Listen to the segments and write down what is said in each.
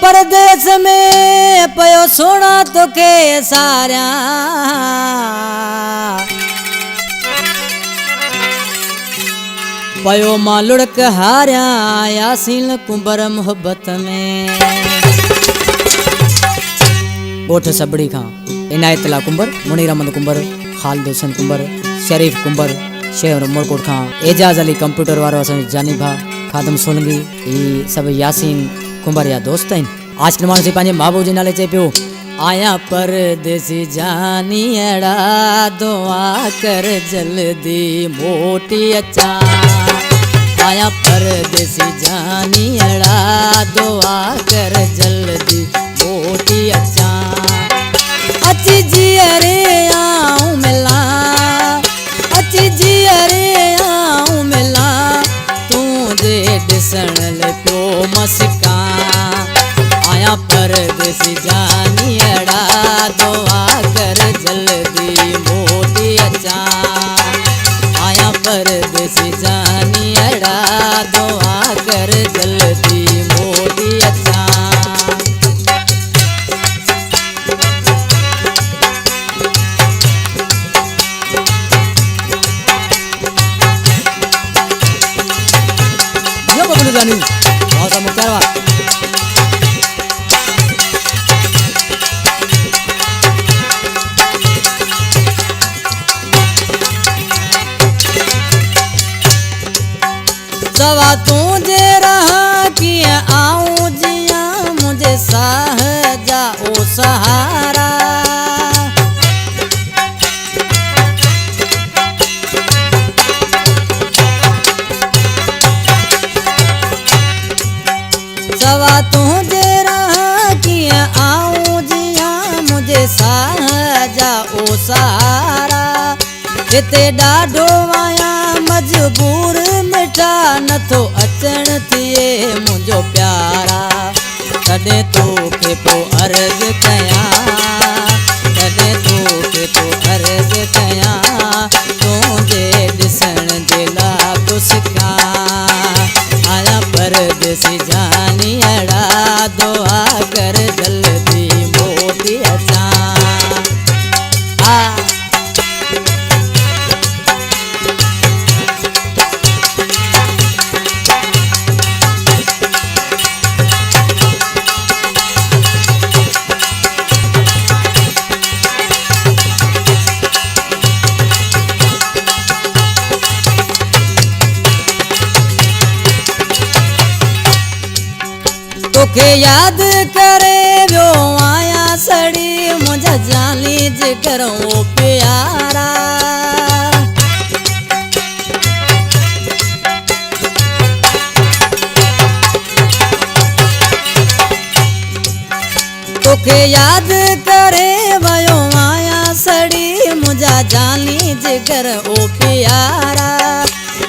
परदेस में पयो सोना तो के सारिया पयो मालुड़क हारिया यासीन कुंबर मोहब्बत में गोठ सबड़ी खां इनायतला comber Munir Ahmad comber Khalid Hussain comber शरीफ कुंबर शहर उमरकोट खां एजाज अली कंप्यूटर वारो असां जानी भा खादम सोलंगी ई सब यासीन कुंबर या दोस्त आहिनि। आज के माण्हू पंहिंजे महबूब जे नाले चए पियो आया परदेसी जानी अड़ा दुआ कर जल्दी मोटी अचा आया परदेसी जानी अड़ा दुआ कर जल्दी मोटी अचा अची जियरे आऊं मिला अची जियरे आऊं मिला तूं जे ॾिसण ले पियो मस्का आया परदेसी जानी अड़ा दुआ कर जल्दी मोटी अचा आया परदेसी जानी अड़ा दुआ कर जल्दी मोटी अचा। यो बबलू जानी बहुत मुख्तारवा सवा तू जे रहा किया आऊं जिया मुझे साह जाओ सहारा सवा तू जे रहा किया आऊं जिया मुझे साह जाओ सहारा हिते ॾाढो आया मजबूर मिठा नथो अचण थिए मुंहिंजो प्यारा तॾहिं तोखे पोइ अर्ज़ कयां तॾहिं तोखे पोइ अर्ज़ कयां तुंहिंजे ॾिसण जे लाइ पुसका आया परदेसी जानी अड़ा दुआ कर जल्दी मोटी अचा तोखे याद करे वियो आया सड़ी मुझा जानी जिगर ओ प्यारा तोखे याद करे वियो आया सड़ी मुझा जानी जिगर ओ प्यारा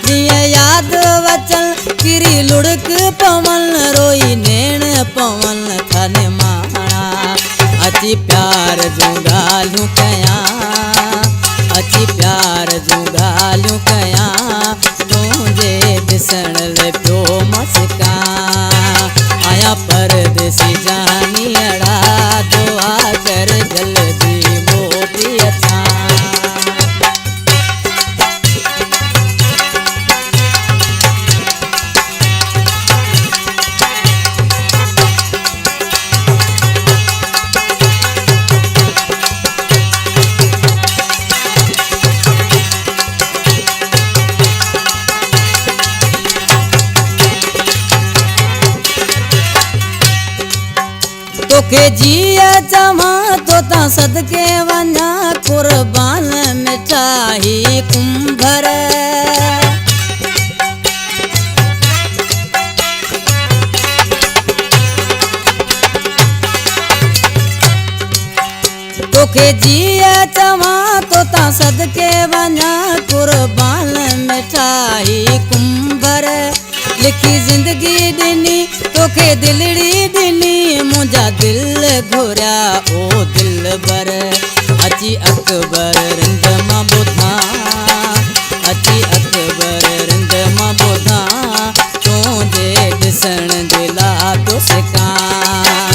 जीअं याद वचन किरी लुड़क पवन रोई नेण पवन थने माणा अची प्यार जूं ॻाल्हियूं कयां अची प्यार जूं ॻाल्हियूं कयां तुंहिंजे ॾिसण ले पियो मस्का आया परदेसी जानी अड़ा दुआ कर जल्दी मोटी अचा। तोखे जिया चवां तो ता सदके वञा कुर्बान मिठाई कुंभर तोखे जिया चवां तो ता सदके वञा कुर्बान मिठाई कुंभर लिखी जिंदगी ॾिनी तोखे दिलड़ी ॾिनी मुंहिंजा दिल घुरिया ओ दिल बर अची अकबर रिंद मां ॿुधां अची अकबर रिंद मां ॿुधां तुंहिंजे ॾिसण जे लाइ तो सिकां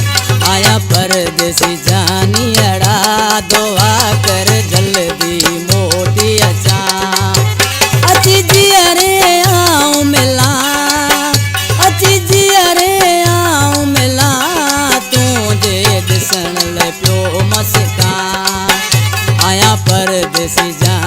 आया परदेसी जान